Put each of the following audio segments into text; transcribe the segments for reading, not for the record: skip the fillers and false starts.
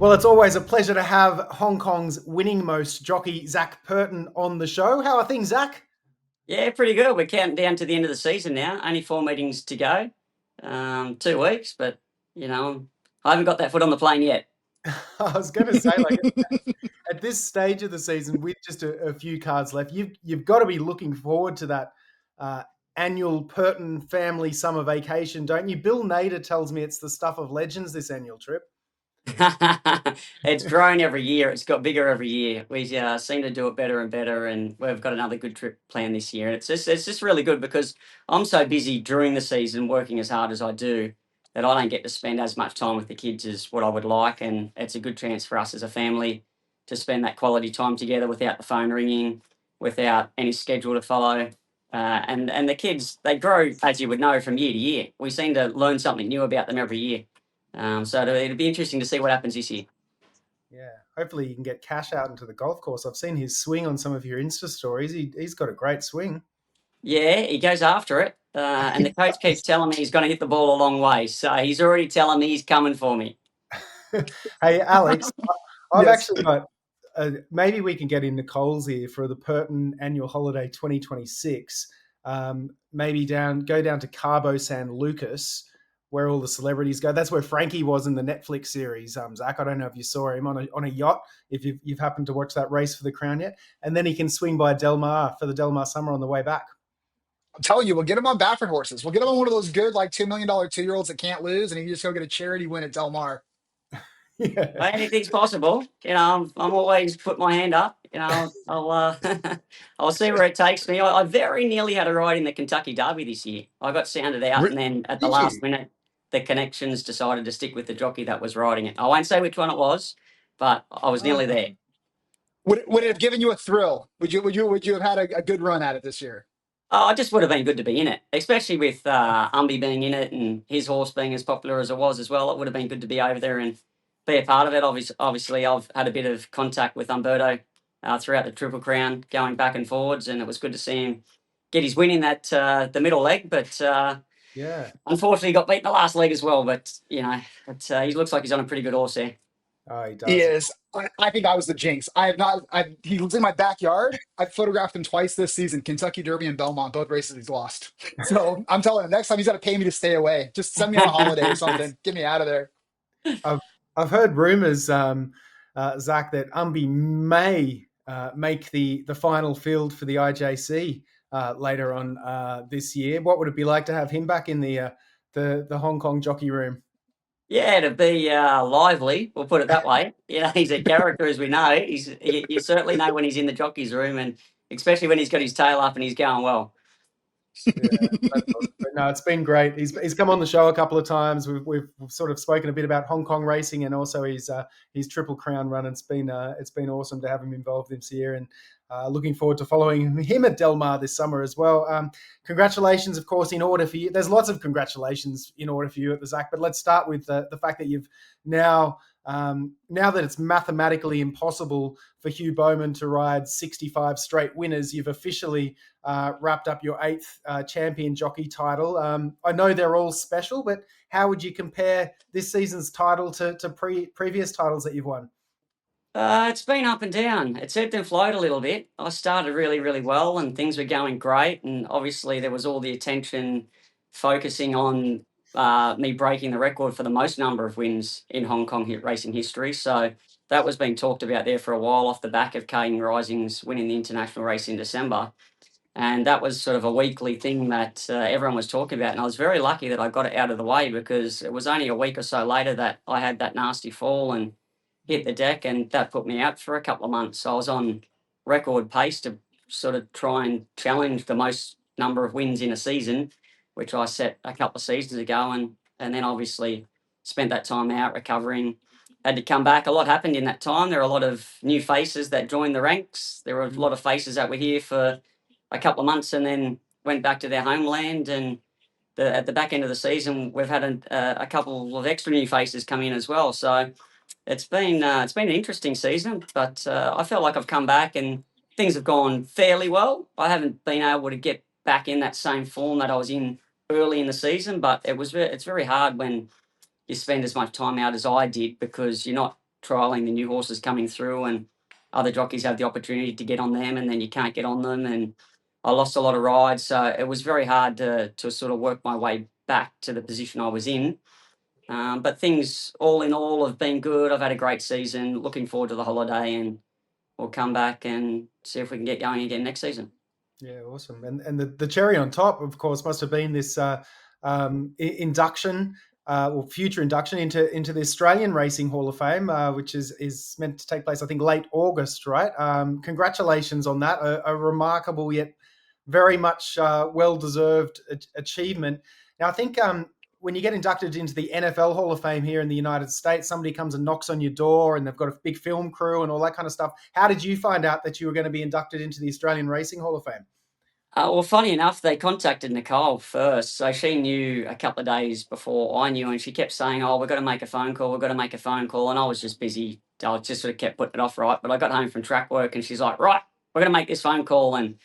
Well, it's always a pleasure to have Hong Kong's winning most jockey, Zac Purton, on the show. How are things, Zac? Yeah, pretty good. We're counting down to the end of the season now. Only 4 meetings to go. 2 weeks, but I haven't got that foot on the plane yet. I was going to say, like, at this stage of the season, with just a few cards left, you've got to be looking forward to that uh, annual Purton family summer vacation, don't you? Bill Nader tells me it's the stuff of legends, this annual trip. It's grown every year. It's got bigger every year. We seem to do it better and better, and we've got another good trip planned this year. And it's just really good because I'm so busy during the season working as hard as I do that I don't get to spend as much time with the kids as what I would like. And it's a good chance for us as a family to spend that quality time together without the phone ringing, without any schedule to follow. And the kids, they grow, as you would know, from year to year. We seem to learn something new about them every year. So it'll be interesting to see what happens this year. Yeah, hopefully you can get Cash out into the golf course. I've seen his swing on some of your Insta stories. He's got a great swing. Yeah, he goes after it. And the coach keeps telling me he's going to hit the ball a long way. So he's already telling me he's coming for me. Hey, Alex, I've Yes. actually got maybe we can get into Coles here for the Purton Annual Holiday 2026. Maybe go down to Cabo San Lucas, where all the celebrities go. That's where Frankie was in the Netflix series. Zac, I don't know if you saw him on a yacht. If you've happened to watch that race for the crown yet, and then he can swing by Del Mar for the Del Mar Summer on the way back. I'm telling you, we'll get him on Baffert horses. We'll get him on one of those good, like $2 million 2-year-olds that can't lose, and he can just go get a charity win at Del Mar. Yeah. Anything's possible. I'm always put my hand up. I'll I'll see where it takes me. I very nearly had a ride in the Kentucky Derby this year. I got sounded out, and then at the Did last you? minute, the connections decided to stick with the jockey that was riding it. I won't say which one it was, but I was nearly Oh. there. Would it have given you a thrill? Would you have had a good run at it this year? Oh, it just would have been good to be in it, especially with Umby being in it and his horse being as popular as it was as well. It would have been good to be over there and be a part of it. Obviously, I've had a bit of contact with Umberto throughout the Triple Crown, going back and forwards, and it was good to see him get his win in that the middle leg. But Yeah. unfortunately, he got beat in the last leg as well. But he looks like he's on a pretty good horse there. Oh, he He does. is. I think I was the jinx. I have not. He was in my backyard. I photographed him twice this season: Kentucky Derby and Belmont. Both races he's lost. So I'm telling him next time he's got to pay me to stay away. Just send me on a holiday or something. Get me out of there. I've I've heard rumours, Zac, that Umby may make the final field for the IJC later on this year. What would it be like to have him back in the Hong Kong jockey room? Yeah, to be lively, we'll put it that way. He's a character, as we know. You certainly know when he's in the jockey's room, and especially when he's got his tail up and he's going well. Yeah, that's awesome. But no, it's been great. He's come on the show a couple of times. We've sort of spoken a bit about Hong Kong racing and also his Triple Crown run. It's been awesome to have him involved this year, and looking forward to following him at Del Mar this summer as well. Congratulations, of course, in order for you. There's lots of congratulations in order for you at the Zac, but let's start with the fact that you've now that it's mathematically impossible for Hugh Bowman to ride 65 straight winners, you've officially wrapped up your eighth champion jockey title. I know they're all special, but how would you compare this season's title to previous titles that you've won? It's been up and down. It's ebbed and flowed a little bit. I started really, really well and things were going great. And obviously, there was all the attention focusing on me breaking the record for the most number of wins in Hong Kong racing history. So that was being talked about there for a while off the back of SKAI Rising's winning the international race in December. And that was sort of a weekly thing that everyone was talking about. And I was very lucky that I got it out of the way because it was only a week or so later that I had that nasty fall and hit the deck, and that put me out for a couple of months. So I was on record pace to sort of try and challenge the most number of wins in a season, which I set a couple of seasons ago, and then obviously spent that time out recovering. Had to come back. A lot happened in that time. There were a lot of new faces that joined the ranks. There were a lot of faces that were here for a couple of months and then went back to their homeland. And at the back end of the season, we've had a couple of extra new faces come in as well. So it's been an interesting season, but I felt like I've come back and things have gone fairly well. I haven't been able to get back in that same form that I was in early in the season, but it's very hard when you spend as much time out as I did because you're not trialing the new horses coming through, and other jockeys have the opportunity to get on them, and then you can't get on them. And I lost a lot of rides, so it was very hard to sort of work my way back to the position I was in. But things, all in all, have been good. I've had a great season. Looking forward to the holiday, and we'll come back and see if we can get going again next season. Yeah, awesome. And the cherry on top, of course, must have been this induction, or future induction into the Australian Racing Hall of Fame, which is meant to take place, I think, late August, right? Congratulations on that. A remarkable yet very much well-deserved achievement. Now, I think when you get inducted into the NFL Hall of Fame here in the United States, somebody comes and knocks on your door and they've got a big film crew and all that kind of stuff. How did you find out that you were going to be inducted into the Australian Racing Hall of Fame? Well, funny enough, they contacted Nicole first. So she knew a couple of days before I knew, and she kept saying, "Oh, we've got to make a phone call. We've got to make a phone call." And I was just busy. I just sort of kept putting it off, right? But I got home from track work and she's like, "Right, we're going to make this phone call." And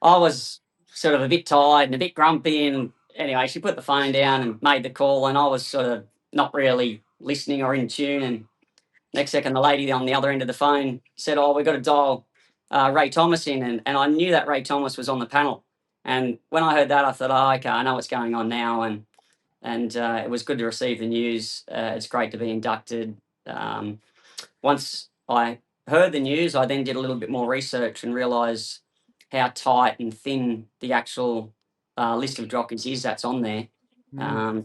I was sort of a bit tired and a bit grumpy. And anyway, she put the phone down and made the call, and I was sort of not really listening or in tune. And next second, the lady on the other end of the phone said, "Oh, we've got to dial Ray Thomas in." And I knew that Ray Thomas was on the panel. And when I heard that, I thought, "Oh, okay, I know what's going on now." And it was good to receive the news. It's great to be inducted. Once I heard the news, I then did a little bit more research and realised how tight and thin the actual list of jockeys is that's on there.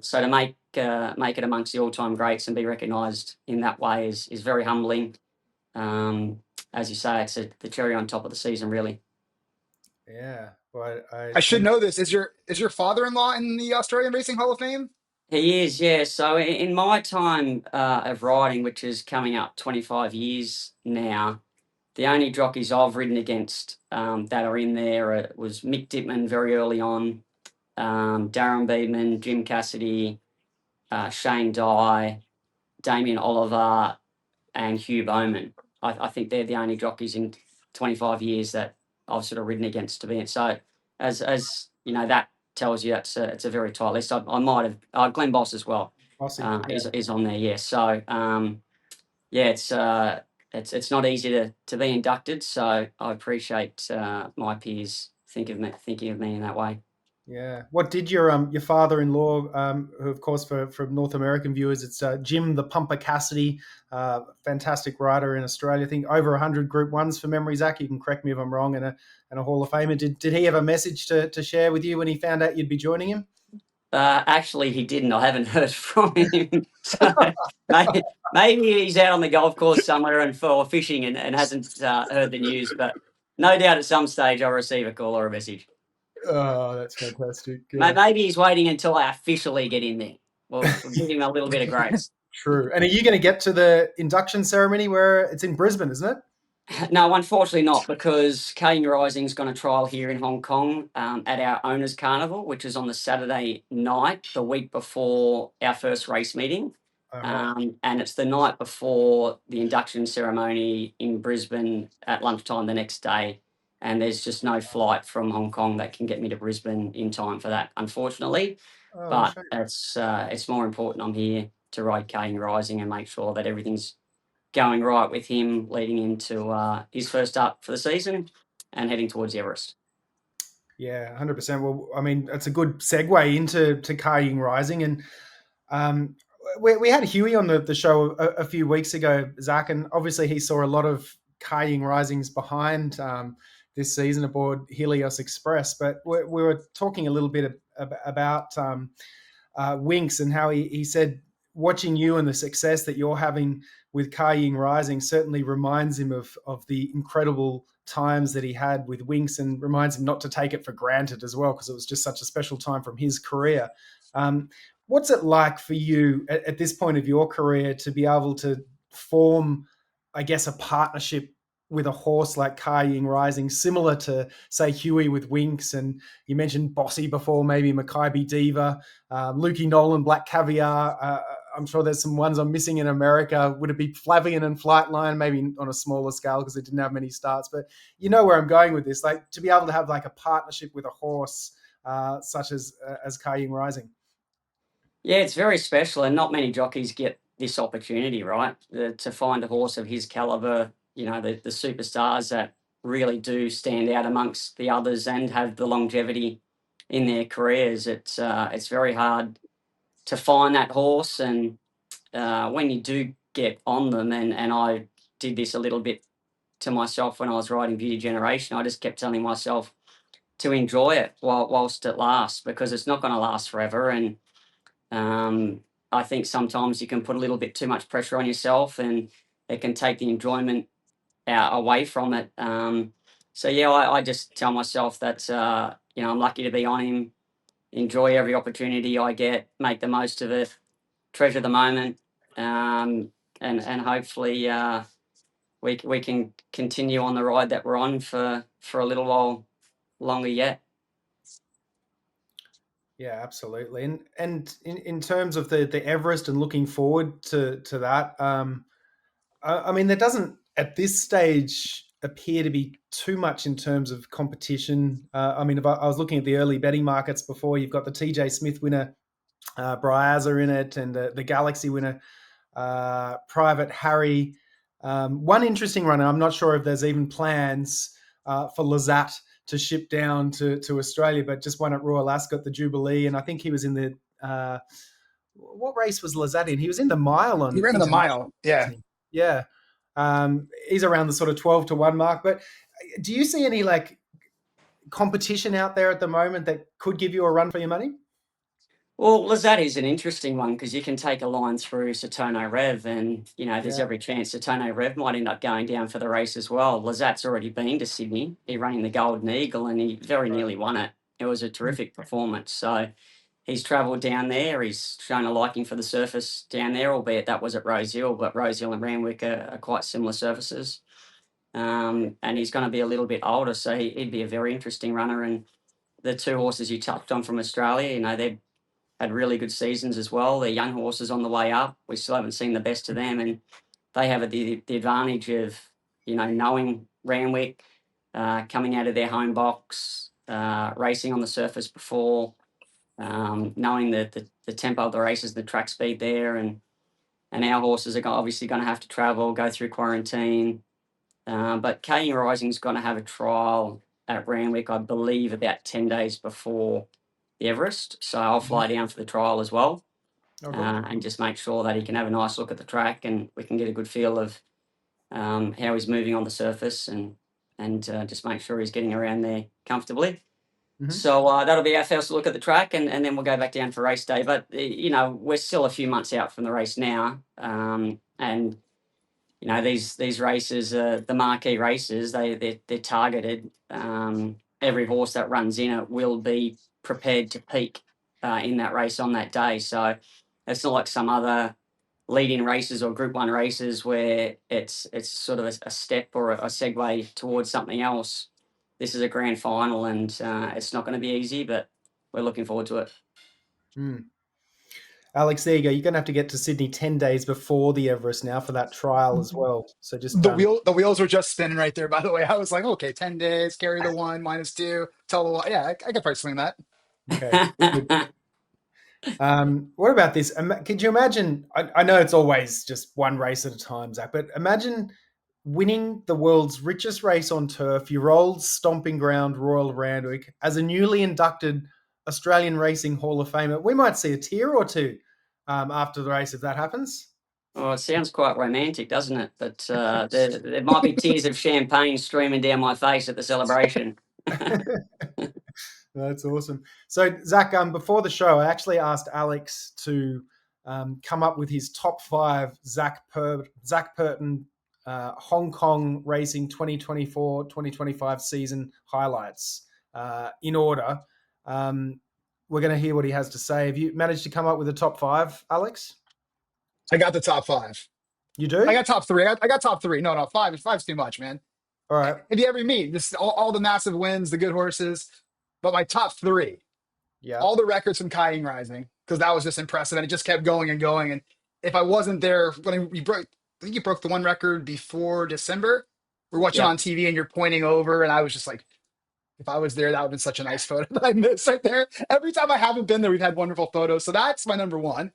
So to make it amongst the all-time greats and be recognised in that way is very humbling. As you say, it's the cherry on top of the season, really. Yeah. Well, I should know this. Is your father-in-law in the Australian Racing Hall of Fame? He is, yeah. So in my time of riding, which is coming up 25 years now, the only jockeys I've ridden against that are in there was Mick Dittman very early on, Darren Beedman, Jim Cassidy, Shane Dye, Damien Oliver, and Hugh Bowman. I think they're the only jockeys in 25 years that I've sort of ridden against to be in. So as you know, that tells you it's a very tight list. I might have Glenn Boss as well. Is on there, yes. So yeah, it's not easy to be inducted. So I appreciate my peers thinking of me in that way. Yeah. What did your father-in-law, who of course for North American viewers, it's Jim the Pumper Cassidy, fantastic rider in Australia. I think over 100 Group 1s for memory, Zac. You can correct me if I'm wrong. And a Hall of Famer. Did he have a message to share with you when he found out you'd be joining him? Actually, he didn't. I haven't heard from him. So maybe he's out on the golf course somewhere and for fishing and hasn't heard the news. But no doubt at some stage I'll receive a call or a message. Oh, that's fantastic. Yeah. Maybe he's waiting until I officially get in there. We'll give him a little bit of grace. True. And are you going to get to the induction ceremony where it's in Brisbane, isn't it? No, unfortunately not, because SKAI Rising is going to trial here in Hong Kong at our Owners Carnival, which is on the Saturday night, the week before our first race meeting. And it's the night before the induction ceremony in Brisbane at lunchtime the next day. And there's just no flight from Hong Kong that can get me to Brisbane in time for that, unfortunately. But it's more important I'm here to ride SKAI Rising and make sure that everything's going right with him leading into his first up for the season and heading towards Everest. Yeah, 100%. Well, I mean, it's a good segue into SKAI Rising. And we had Huey on the show a few weeks ago, Zac, and obviously he saw a lot of SKAI Risings behind this season aboard Helios Express. But we were talking a little bit about Winks and how he said watching you and the success that you're having with SKAI Rising certainly reminds him of the incredible times that he had with Winks, and reminds him not to take it for granted as well, because it was just such a special time from his career. What's it like for you at this point of your career to be able to form, I guess, a partnership with a horse like SKAI Rising, similar to, say, Huey with Winks, and you mentioned Bossy before, maybe Mackay Diva, Lukey Nolan, Black Caviar. I'm sure there's some ones I'm missing in America. Would it be Flavian and Flightline, maybe on a smaller scale because it didn't have many starts? But you know where I'm going with this, like to be able to have like a partnership with a horse such as SKAI Rising. Yeah, it's very special, and not many jockeys get this opportunity, right? To find a horse of his caliber, the superstars that really do stand out amongst the others and have the longevity in their careers. It's very hard to find that horse, and when you do get on them, and I did this a little bit to myself when I was riding Beauty Generation, I just kept telling myself to enjoy it whilst it lasts, because it's not going to last forever. And I think sometimes you can put a little bit too much pressure on yourself, and it can take the enjoyment away from it. So yeah, I just tell myself that I'm lucky to be on him. Enjoy every opportunity I get, make the most of it, treasure the moment, and hopefully we can continue on the ride that we're on for a little while longer yet. Yeah, absolutely. And in terms of the Everest and looking forward to that, I mean, there doesn't at this stage appear to be too much in terms of competition. I mean, if I was looking at the early betting markets before, you've got the TJ Smith winner, Briaza in it, and the Galaxy winner, Private Harry. One interesting runner, I'm not sure if there's even plans for Lazat to ship down to Australia, but just won at Royal Ascot, the Jubilee, and I think he was in the what race was Lazat in? He was in the mile He on ran in the international, mile. Yeah. wasn't he? Yeah. He's around the sort of 12-1 mark. But do you see any like competition out there at the moment that could give you a run for your money? Well, Lazat is an interesting one because you can take a line through Satono Rev, and there's Yeah. every chance Satono Rev might end up going down for the race as well. Lazat's already been to Sydney. He ran the Golden Eagle, and he very nearly won it. It was a terrific performance. So he's travelled down there. He's shown a liking for the surface down there, albeit that was at Rose Hill, but Rose Hill and Randwick are quite similar surfaces. And he's going to be a little bit older, so he'd be a very interesting runner. And the two horses you touched on from Australia, they've had really good seasons as well. They're young horses on the way up. We still haven't seen the best of them, and they have the advantage of knowing Randwick, coming out of their home box, racing on the surface before, knowing the tempo of the races, the track speed there, and our horses are obviously going to have to travel, go through quarantine. But YING Rising's going to have a trial at Randwick, I believe, about 10 days before the Everest. So I'll fly down for the trial as well, Okay. and just make sure that he can have a nice look at the track, and we can get a good feel of how he's moving on the surface, and just make sure he's getting around there comfortably. Mhm. So that'll be our first look at the track, and then we'll go back down for race day. But we're still a few months out from the race now, and these races, the marquee races, they're targeted. Every horse that runs in it will be prepared to peak in that race on that day. So it's not like some other lead-in races or Group 1 races where it's sort of a step or a segue towards something else. This is a grand final, and it's not going to be easy, but we're looking forward to it. Mm. Alex, there you go. You're going to have to get to Sydney 10 days before the Everest now for that trial as well. So just The wheels were just spinning right there, by the way. I was like, okay, 10 days, carry the one, -2, tell the one. Yeah, I could probably swing that. okay. Good. What about this? Could you imagine? I know it's always just one race at a time, Zach, but imagine winning the world's richest race on turf, your old stomping ground, Royal Randwick, as a newly inducted Australian Racing Hall of Famer. We might see a tear or two after the race if that happens. Oh, it sounds quite romantic, doesn't it? But there might be tears of champagne streaming down my face at the celebration. That's awesome. So, Zach, before the show, I actually asked Alex to come up with his top 5 Zac Purton Hong Kong Racing 2024-2025 season highlights in order. We're going to hear what he has to say. Have you managed to come up with a top 5, Alex? I got the top 5. You do? I got top 3. I got top 3. No, 5. Five's too much, man. All right. If you ever meet, this all the massive wins, the good horses, but my top 3, Yeah. all the records from YING Rising, because that was just impressive, and it just kept going and going. And if I wasn't there when you broke, I think you broke the one record before December. We're watching Yep. on TV, and you're pointing over, and I was just like, if I was there, that would have been such a nice photo that I missed right there. Every time I haven't been there, we've had wonderful photos. So that's my number 1.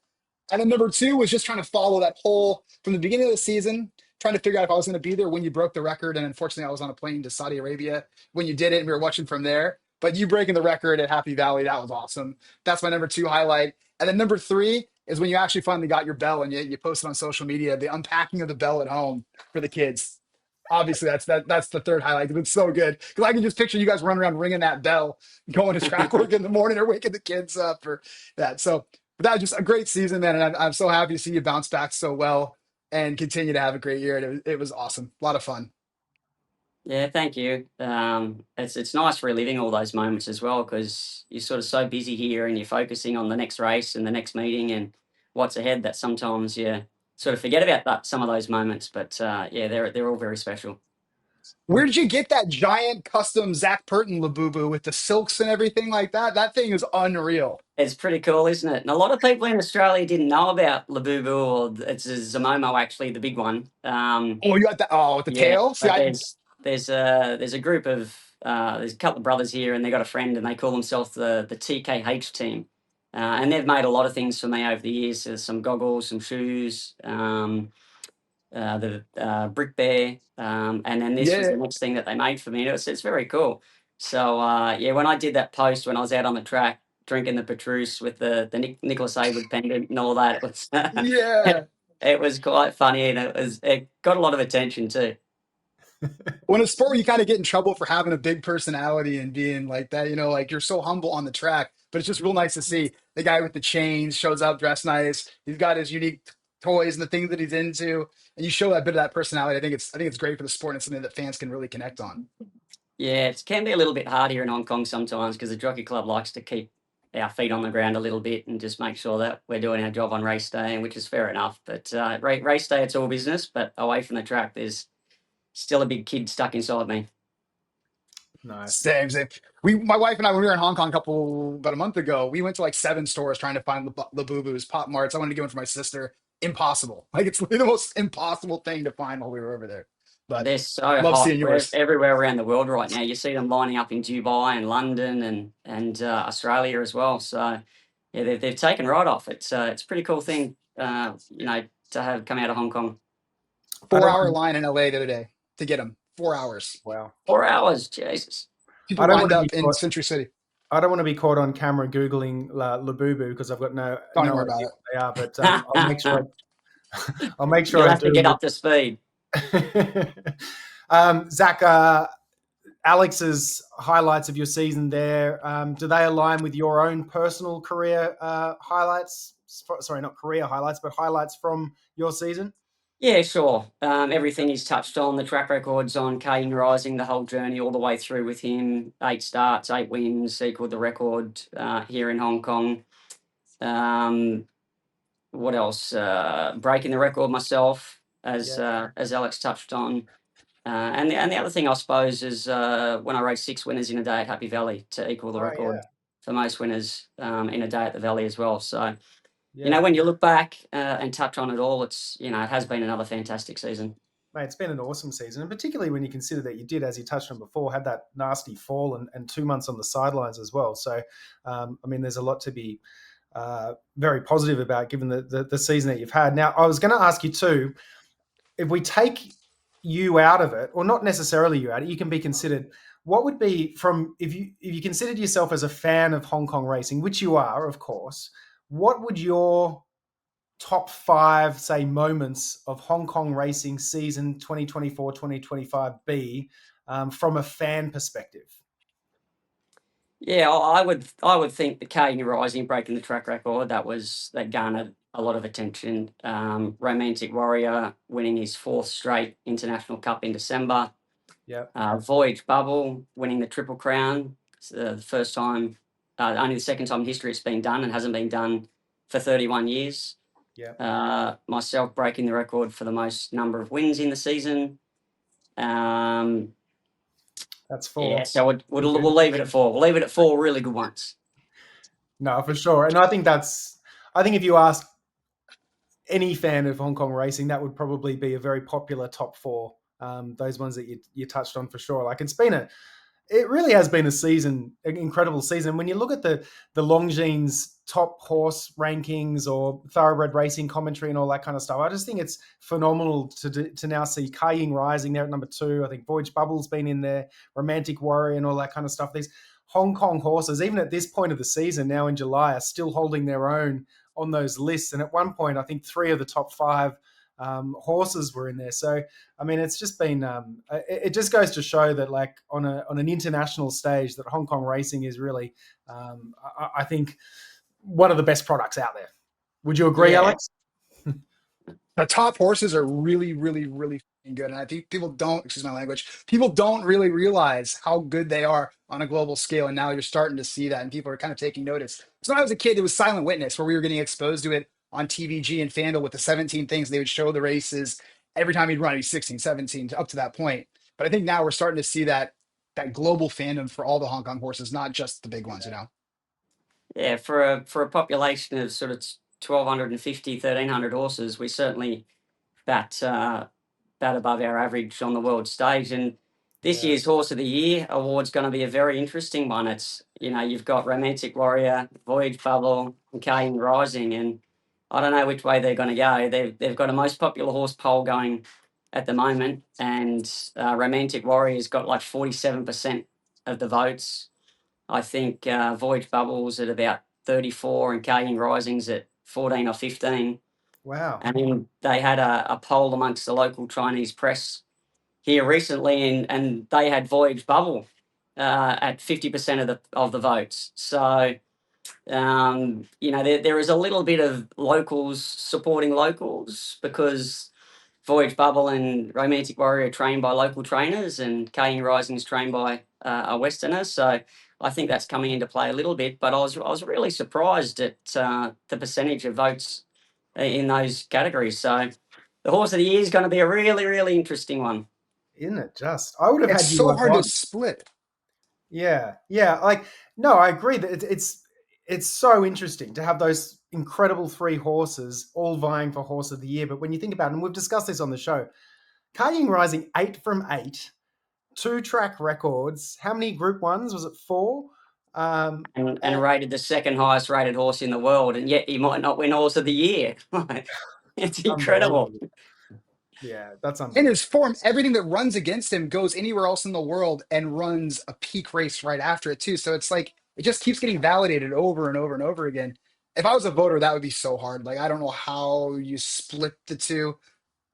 And then number two was just trying to follow that whole from the beginning of the season, trying to figure out if I was going to be there when you broke the record. And unfortunately, I was on a plane to Saudi Arabia when you did it, and we were watching from there. But you breaking the record at Happy Valley, that was awesome. That's my number two highlight. And then number three is when you actually finally got your bell and you posted on social media the unpacking of the bell at home for the kids. Obviously, that's the third highlight. It's so good because I can just picture you guys running around ringing that bell, going to track work in the morning or waking the kids up for that. So but that was just a great season, man. And I'm so happy to see you bounce back so well and continue to have a great year. It was awesome. A lot of fun. Yeah, thank you. It's nice reliving all those moments as well because you're sort of so busy here and you're focusing on the next race and the next meeting and what's ahead that sometimes you sort of forget about some of those moments. But yeah, they're all very special. Where did you get that giant custom Zac Purton Labubu with the silks and everything like that? That thing is unreal. It's pretty cool, isn't it? And a lot of people in Australia didn't know about Labubu, or it's a Zamomo, actually, the big one. Oh, you got that? Oh, with the Yeah, tail. See, but there's a group of there's a couple of brothers here, and they got a friend, and they call themselves the TKH team, and they've made a lot of things for me over the years. There's some goggles, some shoes, the brick bear, and then this was yeah. the next thing that they made for me. It's very cool. So yeah, when I did that post when I was out on the track drinking the Petrus with the Nicholas Hayward pendant and all that, it was Yeah. it was quite funny, and it got a lot of attention too. When a sport, you kind of get in trouble for having a big personality and being like that, like you're so humble on the track, but it's just real nice to see the guy with the chains shows up dressed nice. He's got his unique toys and the things that he's into, and you show that bit of that personality. I think it's great for the sport and it's something that fans can really connect on. Yeah, it can be a little bit hard here in Hong Kong sometimes because the Jockey Club likes to keep our feet on the ground a little bit and just make sure that we're doing our job on race day, which is fair enough. But race day, it's all business. But away from the track, there's still a big kid stuck inside me. Nice. Same. My wife and I, when we were in Hong Kong about a month ago, we went to like 7 stores trying to find Labubus, Pop Marts. I wanted to get one for my sister. Impossible. Like it's the most impossible thing to find while we were over there. But They're so love hot. seeing yours. Everywhere around the world right now. You see them lining up in Dubai and London and Australia as well. So yeah, they've taken right off. It's a pretty cool thing, to have come out of Hong Kong. I 4-hour don't. line in LA the other day to get them. 4 hours. Wow. 4 hours, Jesus. People I don't lined want to up be in caught. Century City. I don't want to be caught on camera googling Labubu because I've got no Don't no worry idea about it. what they are. But I'll make sure. I'll make sure You'll I have to get up to speed. Zach, Alex's highlights of your season there, do they align with your own personal career highlights? Sorry, not career highlights, but highlights from your season? Yeah, sure. Everything he's touched on, the track records on YING Rising, the whole journey all the way through with him, 8 starts, 8 wins, equaled the record here in Hong Kong. What else? Breaking the record myself, as Alex touched on. And the other thing, I suppose, is when I raced 6 winners in a day at Happy Valley to equal the record for most winners in a day at the Valley as well. So, when you look back and touch on it all, it's, it has been another fantastic season. Mate, it's been an awesome season, and particularly when you consider that you did, as you touched on before, had that nasty fall and 2 months on the sidelines as well. So, there's a lot to be very positive about given the season that you've had. Now, I was going to ask you too, if we take you out of it, or not necessarily you out of it, you can be considered, what would be if you considered yourself as a fan of Hong Kong racing, which you are, of course, what would your top 5, say, moments of Hong Kong racing season 2024-2025 be from a fan perspective? Yeah, I would think the YING Rising, breaking the track record, that garnered a lot of attention. Romantic Warrior winning his 4th straight International Cup in December. Yeah. Voyage Bubble winning the Triple Crown. It's the first time, only the second time in history it's been done and hasn't been done for 31 years. Yeah. Myself breaking the record for the most number of wins in the season. That's 4. Yeah, so we'll leave it at 4. We'll leave it at 4 really good ones. No, for sure. And I think if you ask any fan of Hong Kong racing, that would probably be a very popular top 4. Those ones that you touched on for sure. Like it's been It really has been an incredible season. When you look at the Longines top horse rankings or thoroughbred racing commentary and all that kind of stuff, I just think it's phenomenal to now see YING Rising there at number 2. I think Voyage Bubble's been in there, Romantic Warrior and all that kind of stuff. These Hong Kong horses, even at this point of the season, now in July, are still holding their own on those lists. And at one point, I think 3 of the top 5 horses were in there. So I mean, it's just been it just goes to show that, like, on an international stage, that Hong Kong racing is really I think one of the best products out there. Would you agree, Yeah. Alex? The top horses are really, really, really fucking good. And I think people don't, excuse my language, people don't really realize how good they are on a global scale. And now you're starting to see that, and people are kind of taking notice. So when I was a kid, it was Silent Witness, where we were getting exposed to it on TVG and FanDuel with the 17 things. They would show the races every time he'd run, he's 16, 17, up to that point. But I think now we're starting to see that global fandom for all the Hong Kong horses, not just the big ones, you know? Yeah, for a population of sort of 1,250, 1,300 horses, we certainly bat above our average on the world stage. And this Yeah. year's Horse of the Year award's going to be a very interesting one. It's, you've got Romantic Warrior, Voyage Bubble, and YING Rising, and I don't know which way they're going to go. They've got a most popular horse poll going at the moment, and Romantic Warrior's got like 47% of the votes. I think Voyage Bubble's at about 34, and YING Rising's at 14 or 15. Wow. And then they had a poll amongst the local Chinese press here recently, and they had Voyage Bubble at 50% of the votes. So there is a little bit of locals supporting locals, because Voyage Bubble and Romantic Warrior are trained by local trainers, and YING Rising is trained by a Westerner. So I think that's coming into play a little bit. But I was really surprised at the percentage of votes in those categories. So the Horse of the Year is going to be a really, really interesting one. Isn't it just? I would have It's had you so on hard one. to split. Yeah. Like, no, I agree that it's so interesting to have those incredible 3 horses all vying for Horse of the Year. But when you think about it, and we've discussed this on the show, YING Rising 8 from 8, 2 track records. How many Group 1s? Was it 4? And rated the second highest rated horse in the world, and yet he might not win Horse of the Year. It's incredible. Yeah, that's In unbelievable. his form, everything that runs against him goes anywhere else in the world and runs a peak race right after it too. So it's like it just keeps getting validated over and over and over again. If I was a voter, that would be so hard. Like I don't know how you split the two.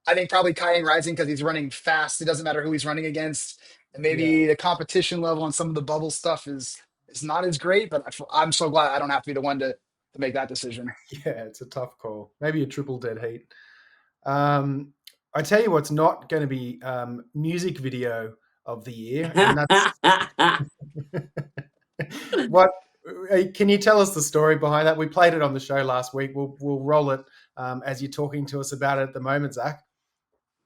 I think probably YING Rising because he's running fast. It doesn't matter who he's running against, and maybe the competition level on some of the bubble stuff is not as great. But I'm so glad I don't have to be the one to make that decision. Yeah, it's a tough call. Maybe a triple dead heat. I tell you what's not going to be music video of the year, and that's what. Can you tell us the story behind that? We played it on the show last week. We'll roll it as you're talking to us about it at the moment, Zac.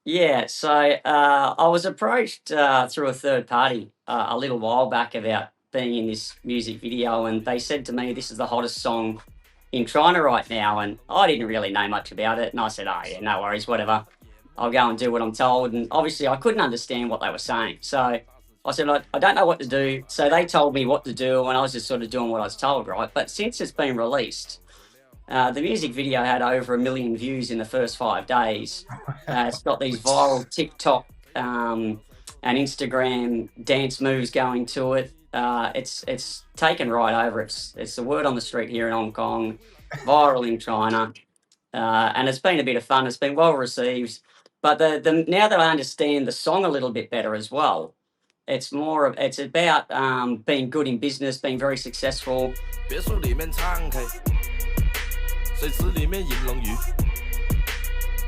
Yeah, so I was approached through a third party a little while back about being in this music video, and they said to me, this is the hottest song in China right now, and I didn't really know much about it, and I said, oh yeah, no worries, whatever. I'll go and do what I'm told, and obviously I couldn't understand what they were saying, so I said, I don't know what to do, so they told me what to do, and I was just sort of doing what I was told, right? But since it's been released, the music video had over 1 million views in the first 5 days. It's got these viral TikTok and Instagram dance moves going to it. It's taken right over. It's the word on the street here in Hong Kong, viral in China, and it's been a bit of fun. It's been well received. But the now that I understand the song a little bit better as well, it's about being good in business, being very successful. 水池里面饮冷鱼，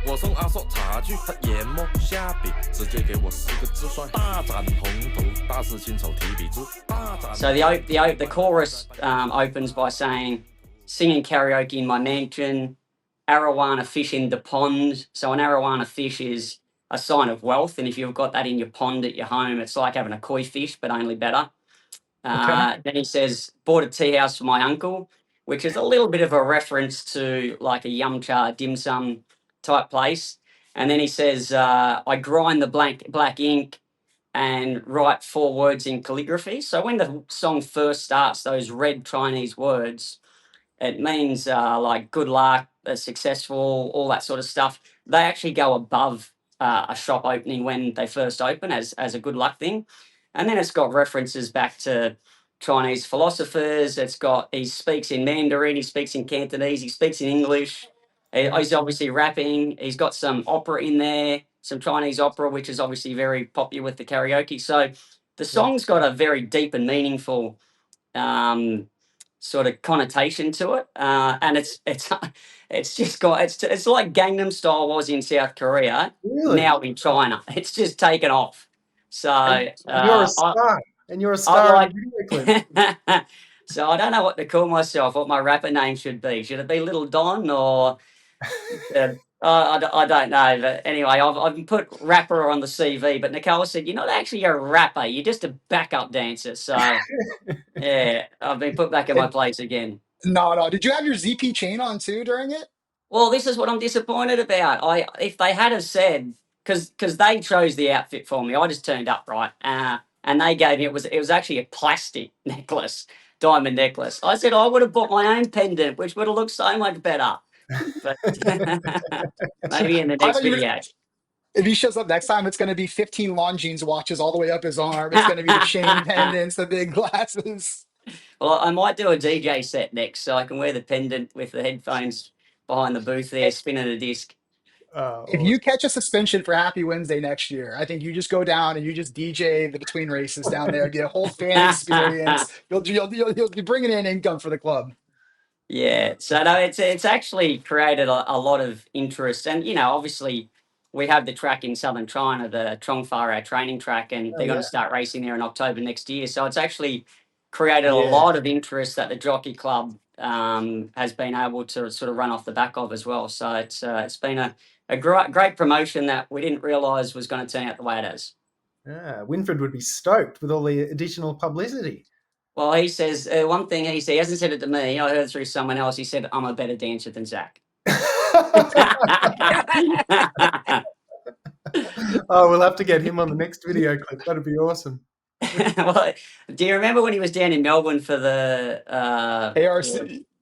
我送阿叔茶具，他研磨下笔，直接给我4个字帅，大展宏图，大事亲手提笔出，大展。So the chorus opens by saying, singing karaoke in my mansion, arowana fish in the pond. So an arowana fish is a sign of wealth, and if you've got that in your pond at your home, it's like having a koi fish, but only better. Then he says, bought a tea house for my uncle, which is a little bit of a reference to like a yum cha dim sum type place. And then he says, I grind the black ink and write 4 words in calligraphy. So when the song first starts, those red Chinese words, it means like good luck, successful, all that sort of stuff. They actually go above a shop opening when they first open as a good luck thing. And then it's got references back to Chinese philosophers. He speaks in Mandarin, he speaks in Cantonese, he speaks in English. He's obviously rapping. He's got some opera in there, some Chinese opera, which is obviously very popular with the karaoke. So the song's got a very deep and meaningful um, sort of connotation to it, and it's just got it's like Gangnam Style was in South Korea, Really? now in China. It's just taken off. So And you're a star. And you're a star like, in the video clip. so I don't know what to call myself. What my rapper name should be? Should it be Little Don or? I don't know, but anyway, I've put rapper on the CV. But Nicole said, "You're not actually a rapper. You're just a backup dancer." So yeah, I've been put back in my place again. No. Did you have your ZP chain on too during it? Well, this is what I'm disappointed about. If they had have said, because they chose the outfit for me, I just turned up, right, and they gave me it was actually a plastic necklace, diamond necklace. I said I would have bought my own pendant, which would have looked so much better. But maybe in the I next thought you were. video. If he shows up next time, it's going to be 15 Longines watches all the way up his arm. It's going to be the chain pendants, the big glasses. Well, I might do a DJ set next, so I can wear the pendant with the headphones behind the booth there, spinning a disc. If Awesome. you catch a suspension for Happy Wednesday next year, I think you just go down and you just DJ the between races down there, get a whole fan experience. You'll be bringing in income for the club. Yeah, so no, it's actually created a lot of interest, and obviously we have the track in southern China, the Chongfa, our training track, and Oh, they're going yeah. to start racing there in October next year. So it's actually created a Yeah. lot of interest that the Jockey Club has been able to sort of run off the back of as well. So it's been a great promotion that we didn't realise was going to turn out the way it is. Yeah, Winfred would be stoked with all the additional publicity. Well, he says one thing. He hasn't said it to me. I heard it through someone else. He said, "I'm a better dancer than Zac." Oh, we'll have to get him on the next video clip. That'd be awesome. Well, do you remember when he was down in Melbourne for the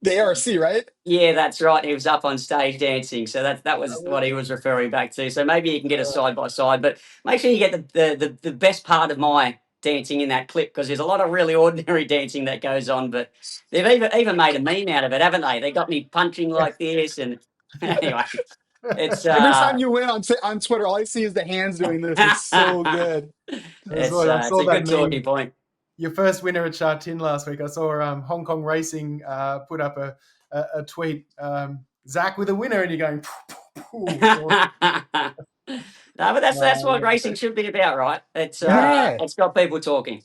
The ARC, right? Yeah, that's right. He was up on stage dancing, so that was what he was referring back to. So maybe you can get a side by side, but make sure you get the best part of my dancing in that clip, because there's a lot of really ordinary dancing that goes on. But they've even made a meme out of it, haven't they? They got me punching like this, and anyway, it's Every time you win on Twitter, all I see is the hands doing this. It's so good. That's what I it's saw a that good meme. talking point. Your first winner at Sha Tin last week. I saw Hong Kong Racing put up a tweet. Zac with a winner, and you're going. No, but that's what racing should be about, right? It's Yeah. it's got people talking.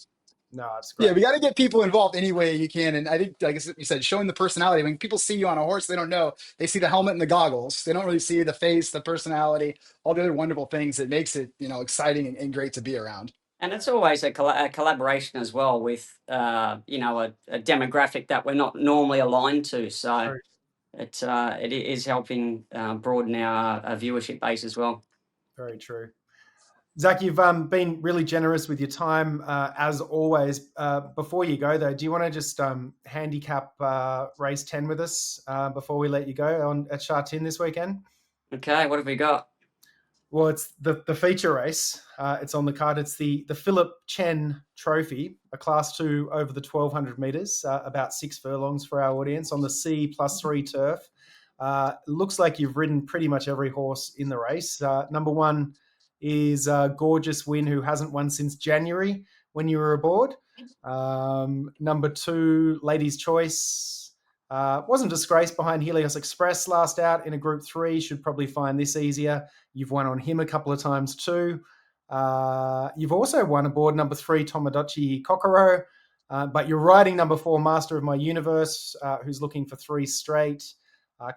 No, it's great. Yeah, we got to get people involved any way you can. And I think, like you said, showing the personality. When people see you on a horse, they don't know. They see the helmet and the goggles. They don't really see the face, the personality, all the other wonderful things that makes it, exciting and great to be around. And it's always a collaboration as well with, a demographic that we're not normally aligned to. So it is helping broaden our viewership base as well. Very true. Zac, you've been really generous with your time, as always. Before you go, though, do you want to just handicap race 10 with us before we let you go at Sha Tin this weekend? Okay, what have we got? Well, it's the feature race. It's on the card. It's the Philip Chen Trophy, a Class 2 over the 1,200 metres, about 6 furlongs for our audience, on the C+3 turf. Looks like you've ridden pretty much every horse in the race. Number 1 is Gorgeous Win, who hasn't won since January when you were aboard. Number 2, Ladies' Choice. Wasn't disgraced behind Helios Express last out in a Group 3. Should probably find this easier. You've won on him a couple of times too. You've also won aboard number 3, Tomodachi Kokoro. But you're riding number 4, Master of My Universe, who's looking for 3 straight.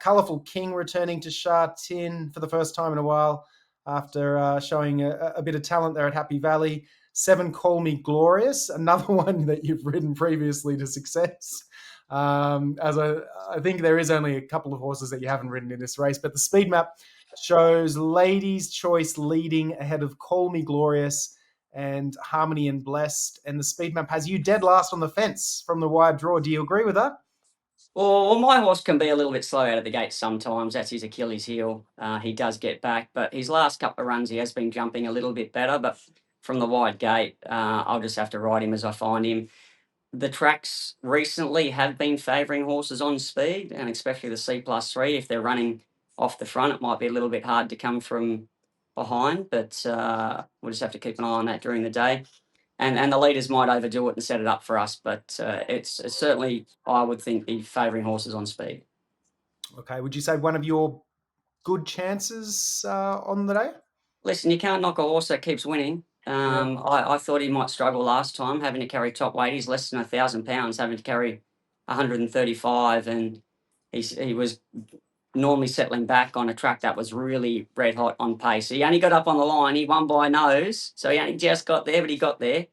Colourful King returning to Sha Tin for the first time in a while after showing a bit of talent there at Happy Valley. 7, Call Me Glorious, another one that you've ridden previously to success. As I think there is only a couple of horses that you haven't ridden in this race, but the speed map shows Ladies' Choice leading ahead of Call Me Glorious and Harmony and Blessed. And the speed map has you dead last on the fence from the wide draw. Do you agree with that? Well, my horse can be a little bit slow out of the gate sometimes. That's his Achilles heel. He does get back, but his last couple of runs, he has been jumping a little bit better. But from the wide gate, I'll just have to ride him as I find him. The tracks recently have been favouring horses on speed, and especially the C+3. If they're running off the front, it might be a little bit hard to come from behind, but we'll just have to keep an eye on that during the day. And the leaders might overdo it and set it up for us, but it's certainly, I would think, the favouring horses on speed. Okay. Would you say one of your good chances on the day? Listen, you can't knock a horse that keeps winning. I thought he might struggle last time, having to carry top weight. He's less than 1,000 pounds, having to carry 135, and he was normally settling back on a track that was really red hot on pace. He only got up on the line. He won by nose, so he only just got there, but he got there.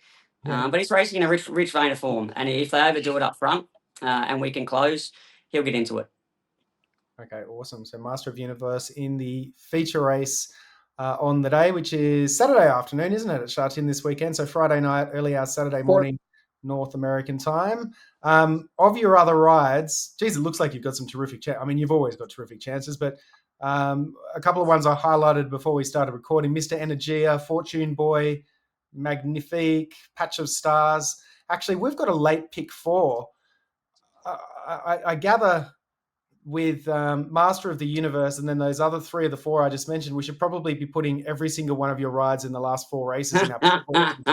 Yeah. But he's racing in a rich vein of form, and if they overdo it up front and we can close, he'll get into it. Okay, awesome. So Master of Universe in the feature race on the day, which is Saturday afternoon, isn't it? It starts in this weekend. So Friday night, early hours, Saturday morning, North American time. Of your other rides, geez, it looks like you've got some terrific chances. I mean, you've always got terrific chances, but a couple of ones I highlighted before we started recording: Mr. Energia, Fortune Boy, Magnifique, Patch of Stars. Actually, we've got a late pick 4. I gather with Master of the Universe and then those other 3 of the 4 I just mentioned, we should probably be putting every single one of your rides in the last 4 races in our pick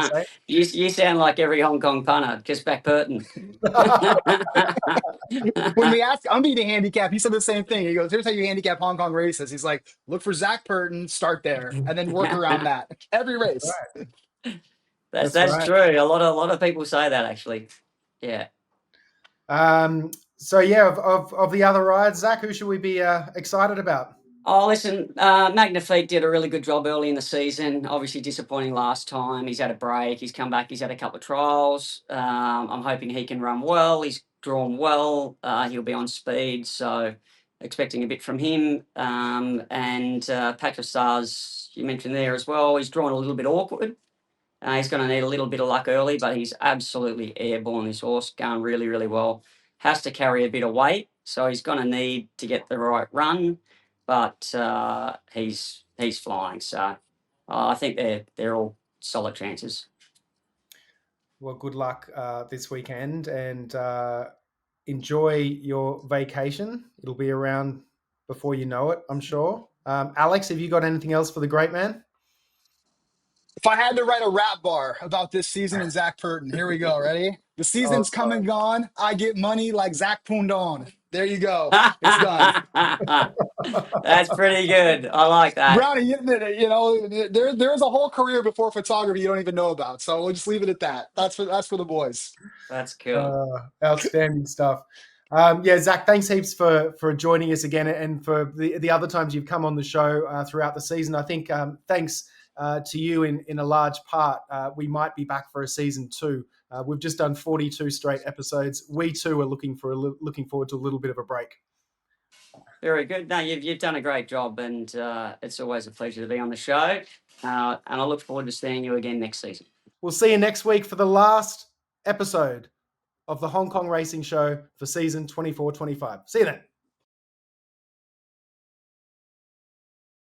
4. You sound like every Hong Kong punter, just Zac Purton. When we asked Umby to handicap, he said the same thing. He goes, "Here's how you handicap Hong Kong races." He's like, "Look for Zac Purton, start there, and then work around that every race." Right. That's right. true. A lot of people say that, actually. Yeah. So yeah, of the other rides, Zach, who should we be excited about? Oh, listen, Magnifique did a really good job early in the season. Obviously disappointing last time. He's had a break. He's come back. He's had a couple of trials. I'm hoping he can run well. He's drawn well. He'll be on speed, so expecting a bit from him. And Patch of Stars, you mentioned there as well. He's drawn a little bit awkward. He's going to need a little bit of luck early, but he's absolutely airborne, this horse, going really, really well. Has to carry a bit of weight, so he's going to need to get the right run, but he's flying. So I think they're all solid chances. Well, good luck this weekend, and enjoy your vacation. It'll be around before you know it, I'm sure. Alex, have you got anything else for the great man? If I had to write a rap bar about this season and Zac Purton, here we go. Ready? The season's come and gone. I get money like Zac Purton. There you go. It's done. That's pretty good. I like that. Brownie, you know, there's a whole career before photography you don't even know about. So we'll just leave it at that. That's for the boys. That's cool. Outstanding stuff. Yeah, Zach, thanks heaps for joining us again, and for the other times you've come on the show throughout the season. I think thanks to you in a large part, we might be back for a season 2. We've just done 42 straight episodes. We too are looking forward to a little bit of a break. Very good. No, you've done a great job, and it's always a pleasure to be on the show. And I look forward to seeing you again next season. We'll see you next week for the last episode of the Hong Kong Racing Show for season 24-25. See you then.